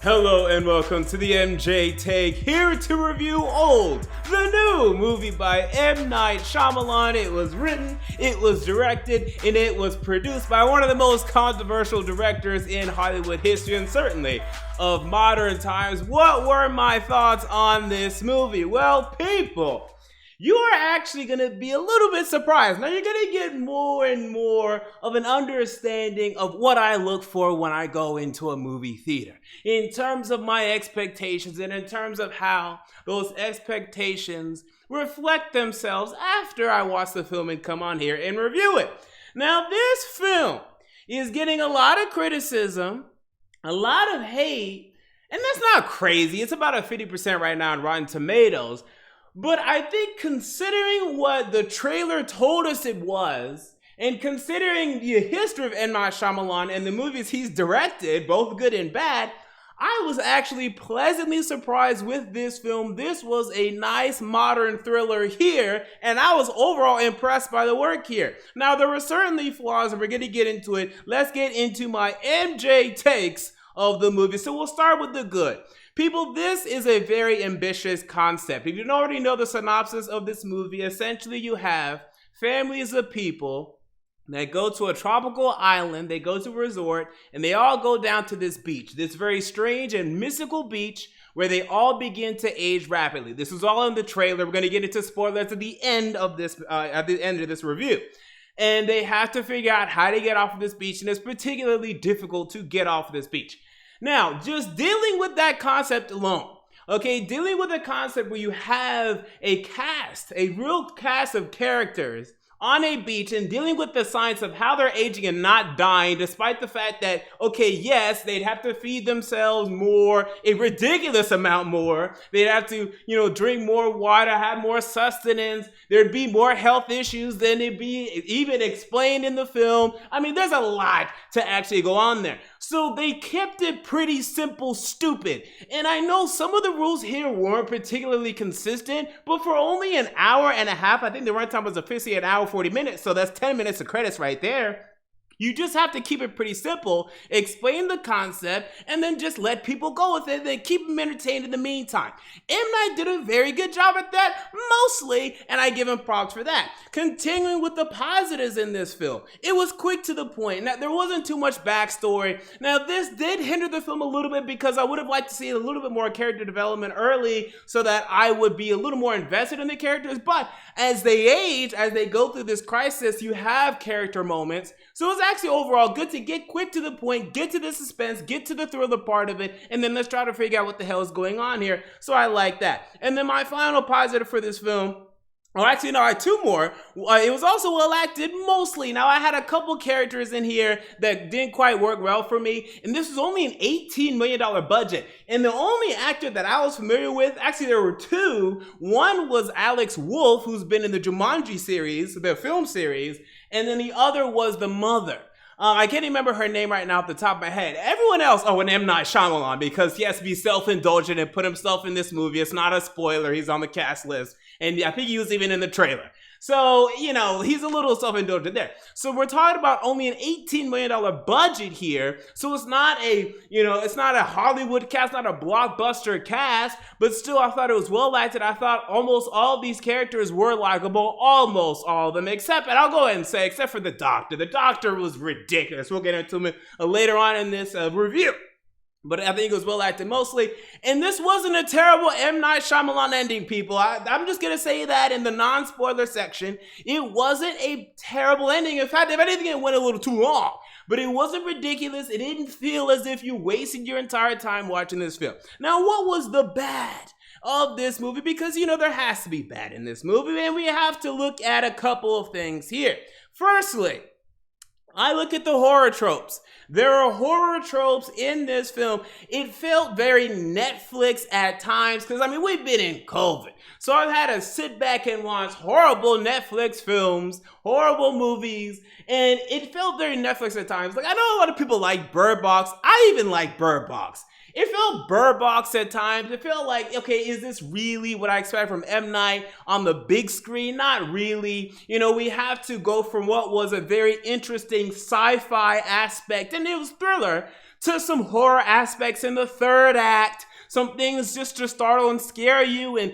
Hello and welcome to the MJ Take, here to review Old, the new movie by M. Night Shyamalan. It was written, it was directed, and it was produced by one of the most controversial directors in Hollywood history and certainly of modern times. What were my thoughts on this movie? Well, people, you are actually going to be a little bit surprised. Now, you're going to get more and more of an understanding of what I look for when I go into a movie theater, in terms of my expectations and in terms of how those expectations reflect themselves after I watch the film and come on here and review it. Now, this film is getting a lot of criticism, a lot of hate, and that's not crazy. It's about a 50% right now on Rotten Tomatoes. But I think considering what the trailer told us it was, and considering the history of M. Night Shyamalan and the movies he's directed, both good and bad, I was actually pleasantly surprised with this film. This was a nice modern thriller here, and I was overall impressed by the work here. Now, there were certainly flaws, and we're going to get into it. Let's get into my MJ takes of the movie. So we'll start with the good. People, this is a very ambitious concept. If you don't already know the synopsis of this movie, essentially you have families of people that go to a tropical island, they go to a resort, and they all go down to this beach, this very strange and mystical beach where they all begin to age rapidly. This is all in the trailer. We're going to get into spoilers at the end of this review. And they have to figure out how to get off of this beach, and it's particularly difficult to get off of this beach. Now, just dealing with that concept alone, okay, dealing with a concept where you have a real cast of characters on a beach and dealing with the science of how they're aging and not dying, despite the fact that, okay, yes, they'd have to feed themselves more, a ridiculous amount more. They'd have to, drink more water, have more sustenance. There'd be more health issues than it'd be even explained in the film. I mean, there's a lot to actually go on there. So they kept it pretty simple, stupid. And I know some of the rules here weren't particularly consistent, but for only an hour and a half, I think the runtime was officially an hour 40 minutes, so that's 10 minutes of credits right there. You just have to keep it pretty simple, explain the concept, and then just let people go with it, and then keep them entertained in the meantime. M. Night did a very good job at that, mostly, and I give him props for that. Continuing with the positives in this film, it was quick to the point. Now, there wasn't too much backstory. Now, this did hinder the film a little bit because I would have liked to see a little bit more character development early so that I would be a little more invested in the characters, but as they age, as they go through this crisis, you have character moments. So it's actually overall good to get quick to the point, get to the suspense, get to the thriller part of it, and then let's try to figure out what the hell is going on here. So I like that. And then my final positive for this film, I had two more. It was also well acted, mostly. Now, I had a couple characters in here that didn't quite work well for me, and this was only an $18 million budget. And the only actor that I was familiar with, actually there were two. One was Alex Wolff, who's been in the Jumanji series, the film series, and then the other was the mother. I can't remember her name right now off the top of my head. Everyone else, and M. Night Shyamalan, because he has to be self-indulgent and put himself in this movie. It's not a spoiler. He's on the cast list. And I think he was even in the trailer. So, he's a little self-indulgent there. So we're talking about only an $18 million budget here. So it's not it's not a Hollywood cast, not a blockbuster cast, but still I thought it was well acted. I thought almost all of these characters were likable, almost all of them, except for the doctor. The doctor was ridiculous. We'll get into him later on in this review. But I think it was well acted mostly. And this wasn't a terrible M. Night Shyamalan ending, people. I'm just going to say that in the non-spoiler section. It wasn't a terrible ending. In fact, if anything, it went a little too long. But it wasn't ridiculous. It didn't feel as if you wasted your entire time watching this film. Now, what was the bad of this movie? Because, there has to be bad in this movie. And we have to look at a couple of things here. Firstly, I look at the horror tropes. There are horror tropes in this film. It felt very Netflix at times because, we've been in COVID. So I've had to sit back and watch horrible Netflix films, horrible movies, and it felt very Netflix at times. Like, I know a lot of people like Bird Box. I even like Bird Box. It felt Bird Box at times. It felt like, okay, is this really what I expect from M. Night on the big screen? Not really. We have to go from what was a very interesting sci-fi aspect, and it was thriller, to some horror aspects in the third act, some things just to startle and scare you, and,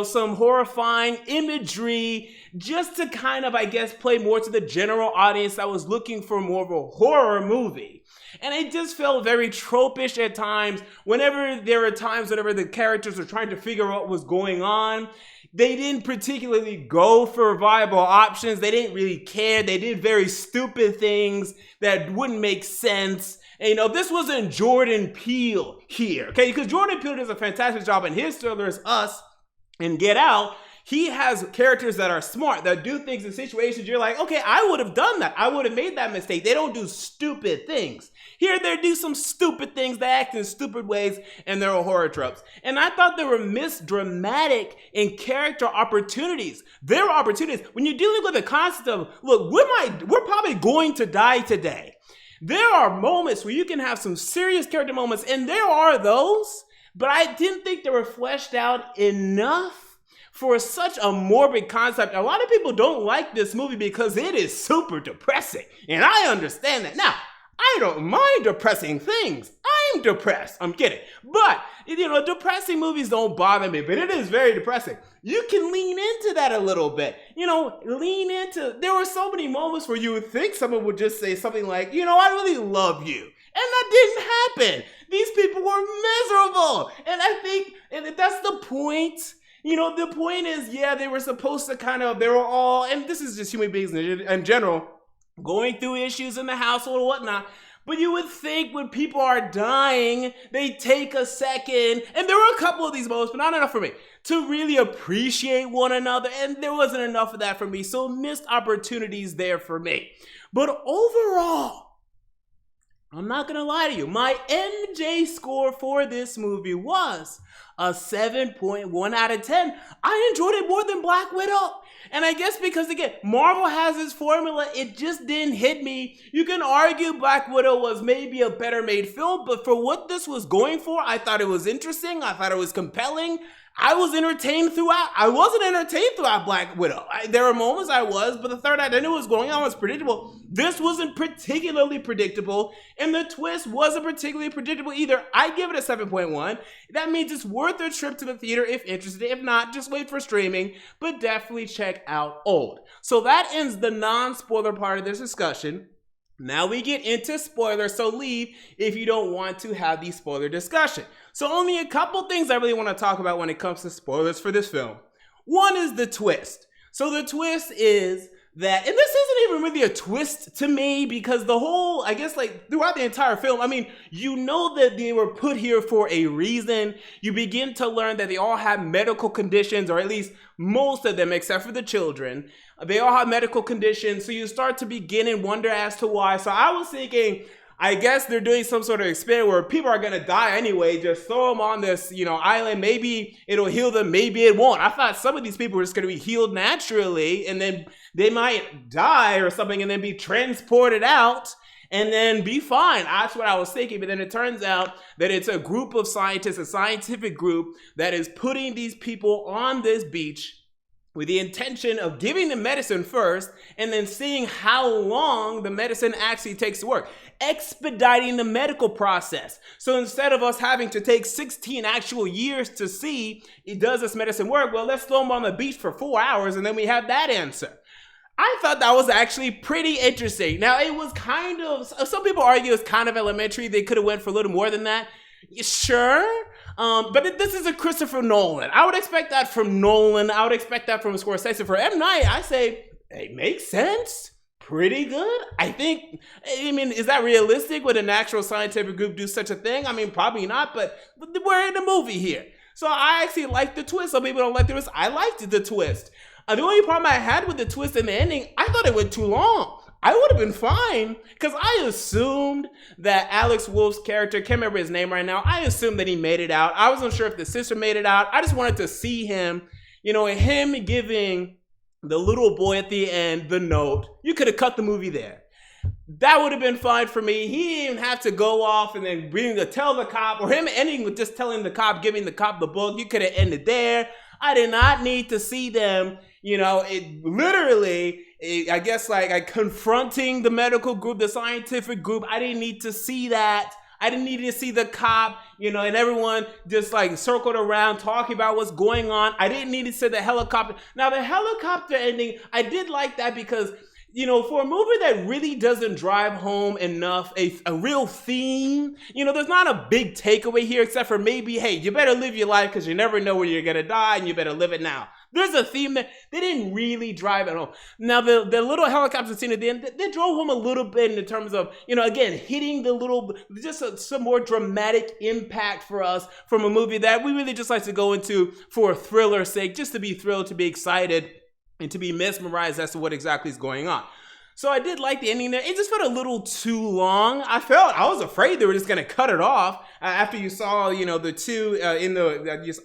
some horrifying imagery just to kind of, I guess, play more to the general audience that was looking for more of a horror movie. And it just felt very tropish at times. Whenever the characters were trying to figure out what was going on, they didn't particularly go for viable options. They didn't really care. They did very stupid things that wouldn't make sense. And, this wasn't Jordan Peele here, okay? Because Jordan Peele does a fantastic job in his thrillers, Us and Get Out. He has characters that are smart, that do things in situations you're like, okay, I would have done that. I would have made that mistake. They don't do stupid things. Here, they do some stupid things. They act in stupid ways, and they're horror tropes. And I thought they were missed dramatic in character opportunities. There are opportunities. When you're dealing with the concept of, look, we're probably going to die today. There are moments where you can have some serious character moments, and there are those, but I didn't think they were fleshed out enough for such a morbid concept. A lot of people don't like this movie because it is super depressing, and I understand that. Now, I don't mind depressing things. I'm depressed. I'm kidding. But, depressing movies don't bother me, but it is very depressing. You can lean into that a little bit. There were so many moments where you would think someone would just say something like, I really love you. And that didn't happen. These people were miserable. And I think that's the point. The point is, they were supposed to they were all, and this is just human beings in general, going through issues in the household or whatnot. But you would think when people are dying, they take a second, and there were a couple of these moments, but not enough for me, to really appreciate one another, and there wasn't enough of that for me, so missed opportunities there for me. But overall, I'm not gonna lie to you, my MJ score for this movie was a 7.1 out of 10. I enjoyed it more than Black Widow. And I guess because, again, Marvel has its formula, it just didn't hit me. You can argue Black Widow was maybe a better made film, but for what this was going for, I thought it was interesting. I thought it was compelling. I was entertained throughout. I wasn't entertained throughout Black Widow. There were moments I was, but the third act, I knew what was going on was predictable. This wasn't particularly predictable, and the twist wasn't particularly predictable either. I give it a 7.1. That means it's worth a trip to the theater if interested. If not, just wait for streaming, but definitely check out Old. So that ends the non-spoiler part of this discussion. Now we get into spoilers, so leave if you don't want to have the spoiler discussion. So only a couple things I really want to talk about when it comes to spoilers for this film. One is the twist. So the twist is that, and this isn't even really a twist to me because the whole, I guess throughout the entire film, that they were put here for a reason. You begin to learn that they all have medical conditions, or at least most of them except for the children. They all have medical conditions, so you start to begin and wonder as to why. So I was thinking, I guess they're doing some sort of experiment where people are going to die anyway. Just throw them on this, island. Maybe it'll heal them. Maybe it won't. I thought some of these people were just going to be healed naturally, and then they might die or something and then be transported out and then be fine. That's what I was thinking. But then it turns out that it's a group of scientists, a scientific group that is putting these people on this beach with the intention of giving them medicine first and then seeing how long the medicine actually takes to work, expediting the medical process. So instead of us having to take 16 actual years to see, does this medicine work? Well, let's throw them on the beach for 4 hours and then we have that answer. I thought that was actually pretty interesting. Now, it was some people argue it's kind of elementary. They could have went for a little more than that. Sure. But this is a Christopher Nolan. I would expect that from Nolan. I would expect that from Scorsese. For M. Night, I say it makes sense. Pretty good. Is that realistic? Would an actual scientific group do such a thing? Probably not, but we're in a movie here. So I actually like the twist. Some people don't like the twist. I liked the twist. The only problem I had with the twist in the ending, I thought it went too long. I would have been fine because I assumed that Alex Wolff's character, can't remember his name right now, I assumed that he made it out. I wasn't sure if the sister made it out. I just wanted to see him, him giving the little boy at the end the note. You could have cut the movie there. That would have been fine for me. He didn't even have to go off and then tell the cop, or him ending with just telling the cop, giving the cop the book. You could have ended there. I did not need to see them, I guess confronting the medical group, the scientific group. I didn't need to see that. I didn't need to see the cop, and everyone just like circled around talking about what's going on. I didn't need to see the helicopter. Now, the helicopter ending, I did like that because, for a movie that really doesn't drive home enough a real theme, there's not a big takeaway here except for maybe, hey, you better live your life because you never know when you're going to die and you better live it now. There's a theme that they didn't really drive it home. Now, the little helicopter scene at the end, they drove home a little bit in terms of, again, hitting the little, some more dramatic impact for us from a movie that we really just like to go into for a thriller's sake, just to be thrilled, to be excited, and to be mesmerized as to what exactly is going on. So I did like the ending there. It just felt a little too long. I was afraid they were just going to cut it off after you saw, the two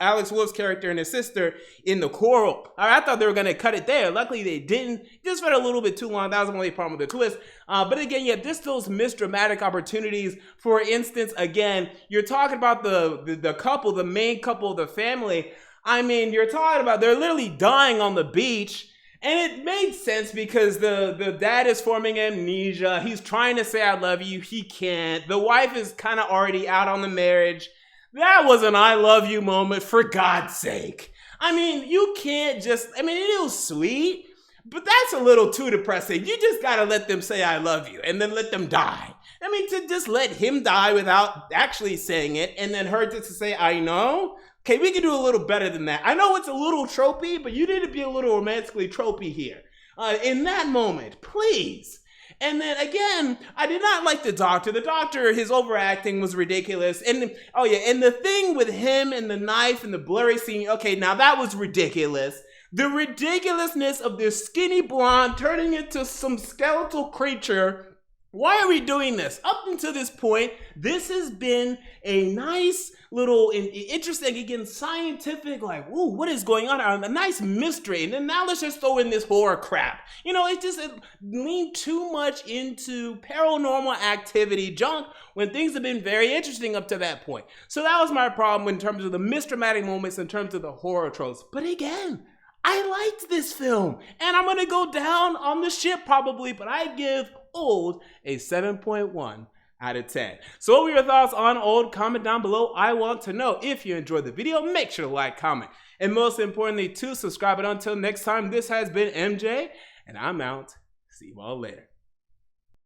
Alex Wolff's character and his sister in the coral. I thought they were going to cut it there. Luckily, they didn't. It just felt a little bit too long. That was the only problem with the twist. But again, just those missed dramatic opportunities. For instance, again, you're talking about the couple, the main couple of the family. I mean, you're talking about they're literally dying on the beach. And it made sense because the dad is forming amnesia. He's trying to say, I love you. He can't. The wife is kind of already out on the marriage. That was an I love you moment, for God's sake. I mean, you can't it was sweet, but that's a little too depressing. You just got to let them say, I love you, and then let them die. I mean, to just let him die without actually saying it, and then her just to say, I know. Okay, we can do a little better than that. I know it's a little tropey, but you need to be a little romantically tropey here. In that moment, please. And then again, I did not like the doctor. The doctor, his overacting was ridiculous. And the thing with him and the knife and the blurry scene, okay, now that was ridiculous. The ridiculousness of this skinny blonde turning into some skeletal creature. Why are we doing this? Up until this point, this has been a nice little interesting, again, scientific, like, ooh, what is going on? A nice mystery. And then now let's just throw in this horror crap. It leaned too much into paranormal activity junk when things have been very interesting up to that point. So that was my problem in terms of the misdramatic moments, in terms of the horror tropes. But again, I liked this film, and I'm going to go down on the ship probably, but I give Old a 7.1 out of 10. So what were your thoughts on Old? Comment down below. I want to know. If you enjoyed the video, make sure to like, comment, and most importantly, to subscribe. And until next time, this has been MJ, and I'm out. See you all later.